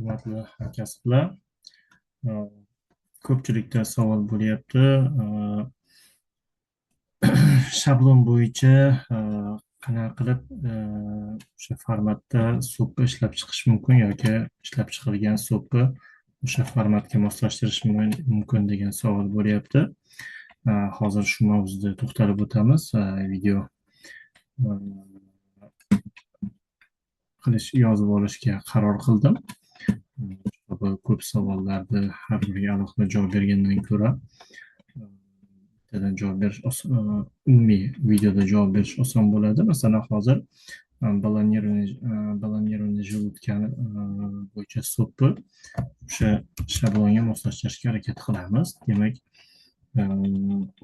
Hurmatli hamkasblar, uh, ko'pchilikda savol bo'lyapti. Shablon bo'yicha qanaqa qilib o'sha formatda sopni ishlab chiqish mumkin yoki ishlab chiqilgan sopni o'sha formatga moslashtirish mumkin degan savol bo'lyapti. Hozir shu mavzuda to'xtalib o'tamiz. Video yozib olishga qaror qildim. Ko'p savollarni har biriga alohida javob bergandan ko'ra bittadan javob berish umumiy videoda javob berish oson bo'ladi. Masalan, hozir balonirованный желудкani bo'yicha sopni o'sha shablonga moslashtirishga harakat qilamiz. Demak,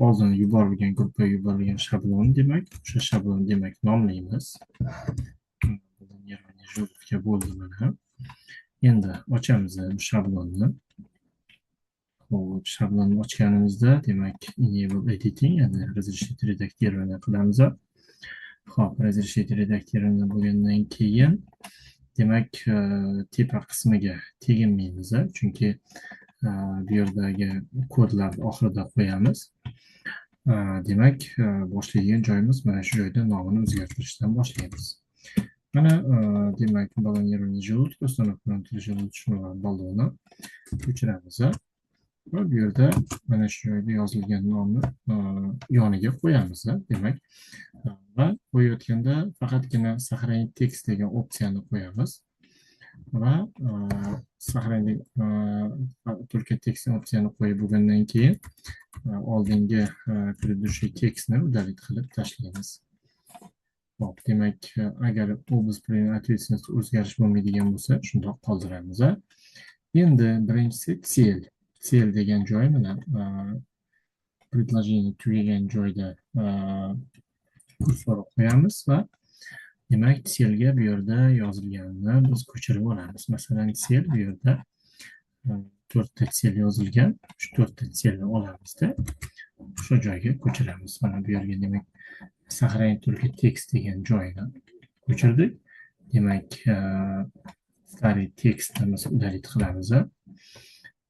oldin yuborilgan gruppaga yuborilgan shablon, demak o'sha shablon demak nomlaymiz. Balonirованный желудка bo'ldi mana. Endi ochamiz bu shablonni. Hop, shablonni ochganimizda demak enable editing, ya'ni разрешить redakирование qilamiz. Hop, разрешить redakирование bo'lgandan keyin demak tepa qismiga teginmaymiz, chunki bu yerdagi kodlarni oxirida qo'yamiz. Demak, boshlaydigan joyimiz mana shu joyda nomini o'zgartirishdan boshlaymiz. Mana demak balonirованный желудок, установка желудочного баллона ko'chiramiz. Va bu yerda mana shu joyda yozilgan nomni yoniga qo'yamiz. Demak, va qo'yayotganda faqatgina сохранить текст degan opsiyani qo'yamiz. Va сохранить только текст opsiyani qo'yib bo'lgandan keyin oldingi предыдущий tekstni удалить qilib tashlaymiz. Hop, demak, agar область применения ответственности o'zgarish bo'lmaydigan bo'lsa, shundoq qoldiramiz. Endi birinchisi Cel degan joy mana предложение tugagan joyda kursor qo'yamiz va demak selga bu yerda yozilganini biz ko'chirib olamiz. Masalan, sel bu yerda 4 ta sel yozilgan. Shu 4 ta selni olamizda o'sha joyga ko'chiramiz. Mana bu yerga demak сохранить только текст degan joyni ko'chirdik. Demak, старый tekstni удалить qilamiz.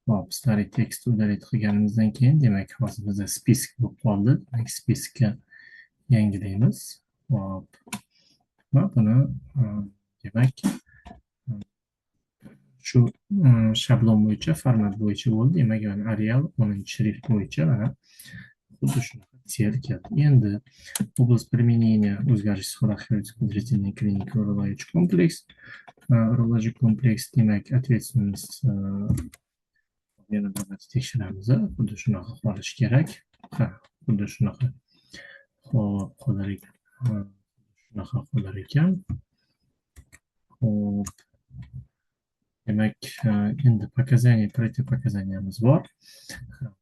Hop, старый tekst удалить qilganimizdan keyin demak hozir bizda spisk bo'lib qoldi. Demak, spiskka yangilaymiz. Hop. Va buni demak shu shablon bo'yicha, format bo'yicha bo'ldi. Demak, Arial 10-shrift bo'yicha mana xuddi shunaqa cel keldi. Endi область применения o'zgarish характеристик длительной клиники urologic kompleks. Urologic kompleks demak ответственность yana bir marta tekshiramiz. Xuddi shunaqa qolishi kerak. Xuddi shunaqa qolar ekan. Shunaqa qolar ekan. Hop. Demak, endi показания, противопоказанияmiz bor.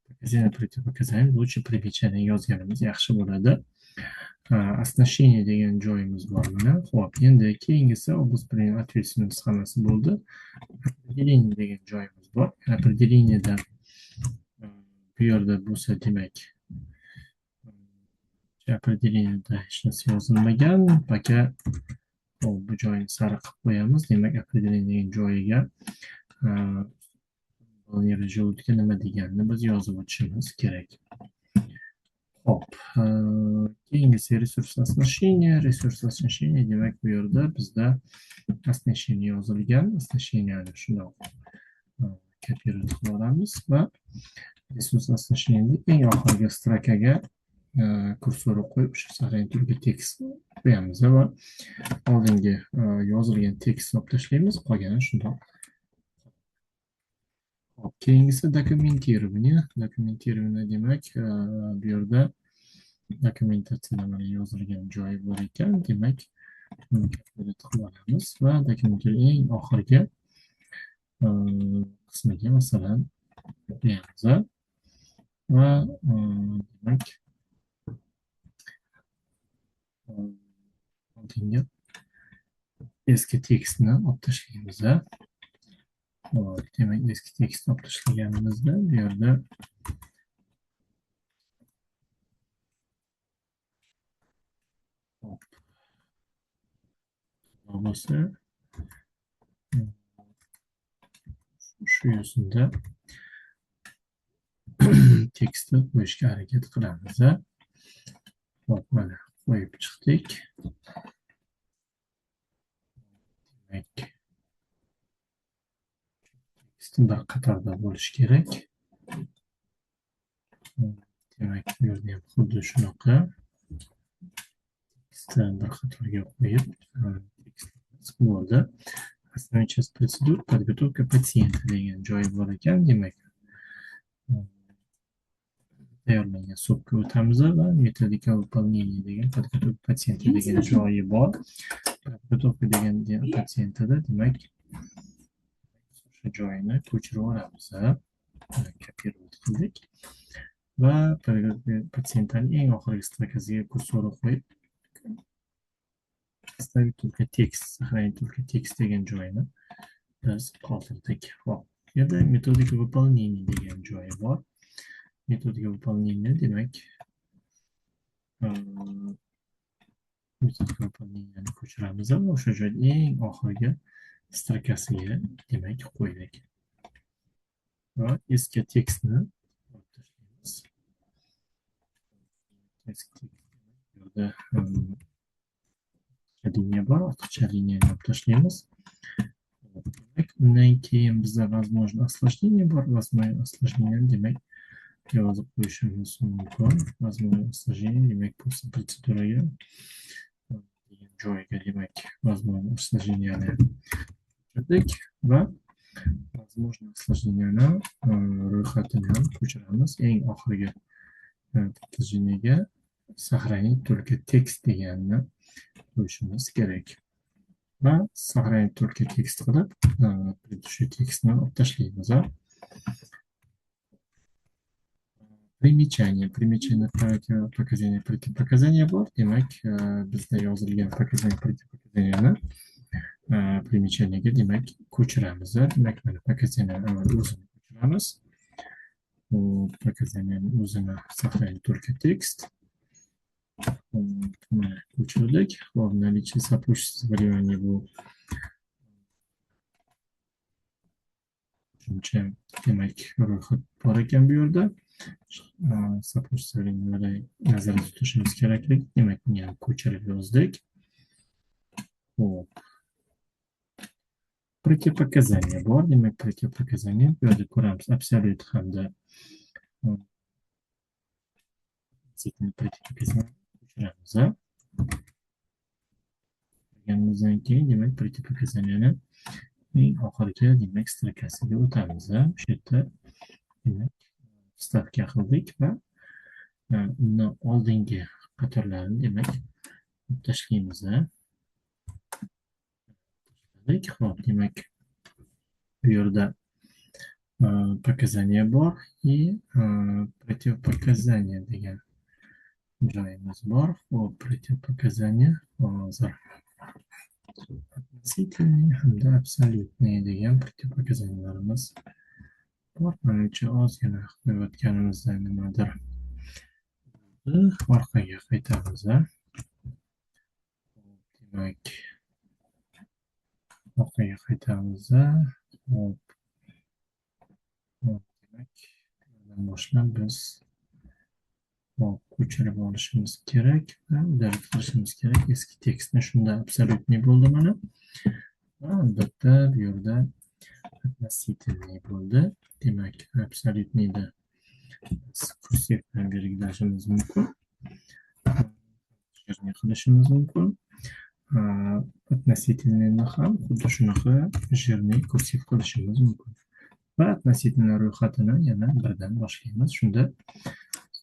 Показания, противопоказания lучше примечание yozganimiz yaxshi bo'ladi. Оснащение degan joyimiz bor mana. Hop, endi keyingisi область применения ответственности hammasi bo'ldi. Определение degan joyimiz bor. Определениеda bu yerda bo'lsa demak определениеda hech narsa yozilmagan. Paka bu joyni sariq qilib qo'yamiz. Demak, определение degan joyiga balonirованный желудка nima deganini biz yozib o'tishimiz kerak. Hop, keyingisi resurs оснащения. Resurs оснащения demak bu yerda bizda оснащение yozilgan. Оснащениeni shundoq kopировать qilib olamiz va resurs оснащениeni eng oxirgi strokaga kursor qo'yib o'sha сохранить только tekst qo'yamiz va oldingi yozilgan tekstni olib tashlaymiz. Qolgani shundoq. Hop, keyingisi dokumentirование. Dokumentirование demak bu yerda dokumentatsiyada mana yozilgan joyi bor ekan. Demak, buni kopировать qilib olamiz va dokumentirование eng oxirgi qismiga masalan qo'yamiz va demak oldingi eski tekstni olib tashlaymiz. Demak, eski tekstni olib tashlaganimizda bu yerda bo'lsa shu yo'sinda tekstni qo'yishga harakat qilamiz. Hop, mana qo'yib chiqdik. Demak, tekst bir qatorda bo'lishi kerak. Demak, bu yerda ham xuddi shunaqa tekstni bir qatorga qo'yib, tekst bo'ldi. Основная часть процедур подготовка пациента degan joyi bor ekan. Demak, tayyorlangan hisobga o'tamiz va metodika выполнения degan подготовка пациента degan joyi bor. Подготовка degan patsientda demak o'sha joyini ko'chirib olamiz. Kopировать qildik va patsientning eng oxirgi strokasiga kursorni qo'yib ставить только текст, сохранить только текст degan joyini biz qoldirdik. Hop, bu yerda metodika выполнения degan joyi bor. Metodika выполнения demak metodika выполнениeni ko'chiramiz va o'sha joyda eng oxirgi strokasiga demak qo'ydik. Va eski tekstni olib tashlaymiz. Eski yerda liniya bor, ortiqcha liniyani olib tashlaymiz. Demak, undan keyin bizda возможно осложнение bor. Возможно осложнение demak yozib qo'yishimiz mumkin. Возможно осложнение demak после процедuraga degan joyiga demak возможно осложнениeni ko'chirdik va возможно осложнениeni ro'yxatini ham ko'chiramiz. Eng oxirgi предложениеga сохранить только текст deganni qo'yishimiz kerak. Va сохранить только текст qilib, предыдущий tekstni olib tashlaymiz. Примечание. Примечание противопоказания. Противопоказания bor. Demak, bizda yozilgan показания противопоказанияni примечаниеga demak ko'chiramiz. Demak, mana показанияni o'zini ko'chiramiz. Bu показанияni o'zini сохранить только текст. Mana ko'chirdik. Hop, наличие сопутствующих заболеваний bu shuncha demak ro'yxat bor ekan bu yerda. Сопутствующие nazarda tutishimiz kerakligi. Demak, buni ham ko'chirib yozdik. Hop. Противопоказания bor. Demak, противопоказания bu yerda ko'ramiz absolyut hamda противопоказания ko'chiramiz. Ko'chirganimizdan keyin demak противопоказанияni eng oxirgi demak strokasiga o'tamiz. O'sha yerda demak stavka qildik va undan oldingi qatorlarni demak tashlaymiz. Hop, demak bu yerda показания bor и противопоказания degan joyimiz bor. Hop, противопоказания hozir относительный hamda абсолютный degan противопоказаниyalarimiz bor. Manimcha ozgina qo'yayotganimizda nimadir orqaga qaytamiz. Demak, orqaga qaytamiz. Hop. Demak, bundan boshlab biz ko'chirib olishimiz kerak va udalib qilishimiz kerak. Eski tekstni shunda absolyutniy bo'ldi mana. Va albatta bu yerda относительный bo'ldi. Demak, absolyutniyda kursiv bilan belgilashimiz mumkin. Jurni qilishimiz mumkin. Относительныйni ham xuddi shunaqa jurni kursiv qilishimiz mumkin. Va относительный ro'yxatini yana birdan boshlaymiz. Shunda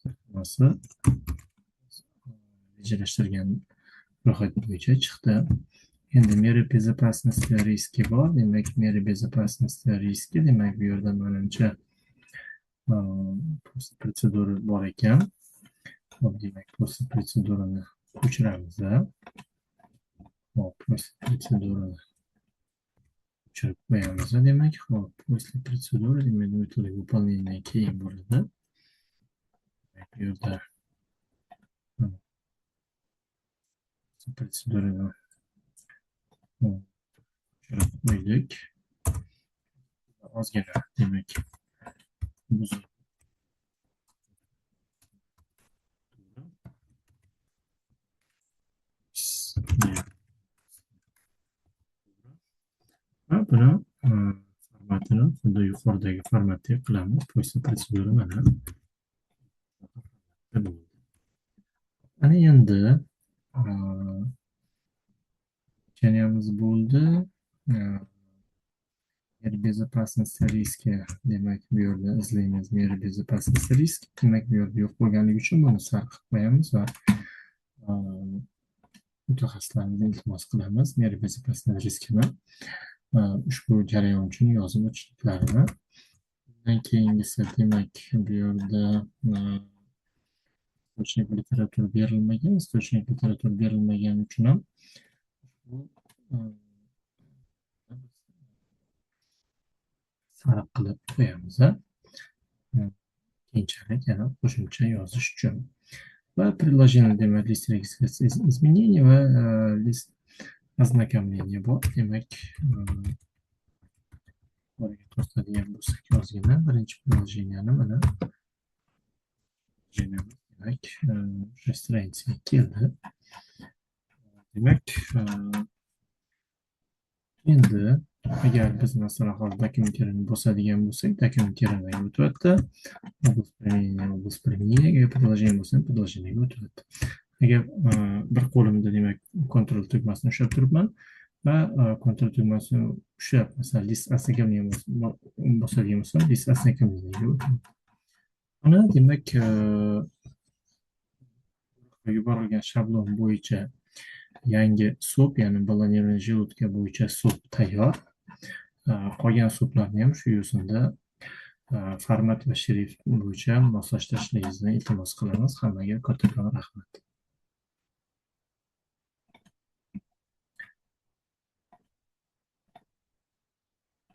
hammasi rejalashtirgan ro'yxat bo'yicha chiqdi. Endi меры безопасности riski bor. Demak, меры безопасности riski demak bu yerda menimcha protsedura bor ekan. Demak, protsedurani ko'chiramiz. Hop, protsedurani ko'chirib qo'yamiz. Demak, hop, после процедуры demak metodika выполнения keyin bo'ladi. Bu yerda protsedurani qo'ydik. ozgina demak buzib va buni formatini xuddi yuqoridagi formatdek qilamiz. Po'ysa protsedura mana ana endi chaniyamiz bo'ldi. Meri bezopasnosti riski, demak bu yerda izlaymiz meri bezopasnosti risk. Demak bu yerda yo'q bo'lganligi uchun buni sar qilib qo'yamiz va mutaxassislardan iltimos qilamiz meri bezopasnosti riskini ushbu jarayon uchun yozib o'tishliklarini. Undan keyingisi demak bu yerda источник literatura berilmagan. Источник literatura berilmagani uchun ham sariq qilib qo'yamiz. Keyinchalik yana qo'shimcha yozish uchun. Va приложение demak list registratsiya изменений va list ознакомления bor. Demak ko'rsatadigan bo'lsak ozgina birinchi приложениeni mana demak o'sha stranitsiyaga keldi. Demak endi agar biz masalan hozir dokumentlarni bosadigan bo'lsak, dokumentlarga o'tyapti. Область применения приложение bo'lsa, приложениyaga o'tyapti. Agar bir qo'limda demak kontrol tugmasini ushlab turibman va kontrol tugmasini ushlab masalan list ознакомления bosadigan bo'lsam, list ознакомлениyaga o'tyapti. Buni demak yuborilgan shablon bo'yicha yangi SOP, ya'ni balonirованный желудка bo'yicha SOP tayyor. Qolgan SOPlarni ham shu yo'sinda format va shrift bo'yicha moslashtirishingizni iltimos qilamiz. Hammaga kattakon rahmat.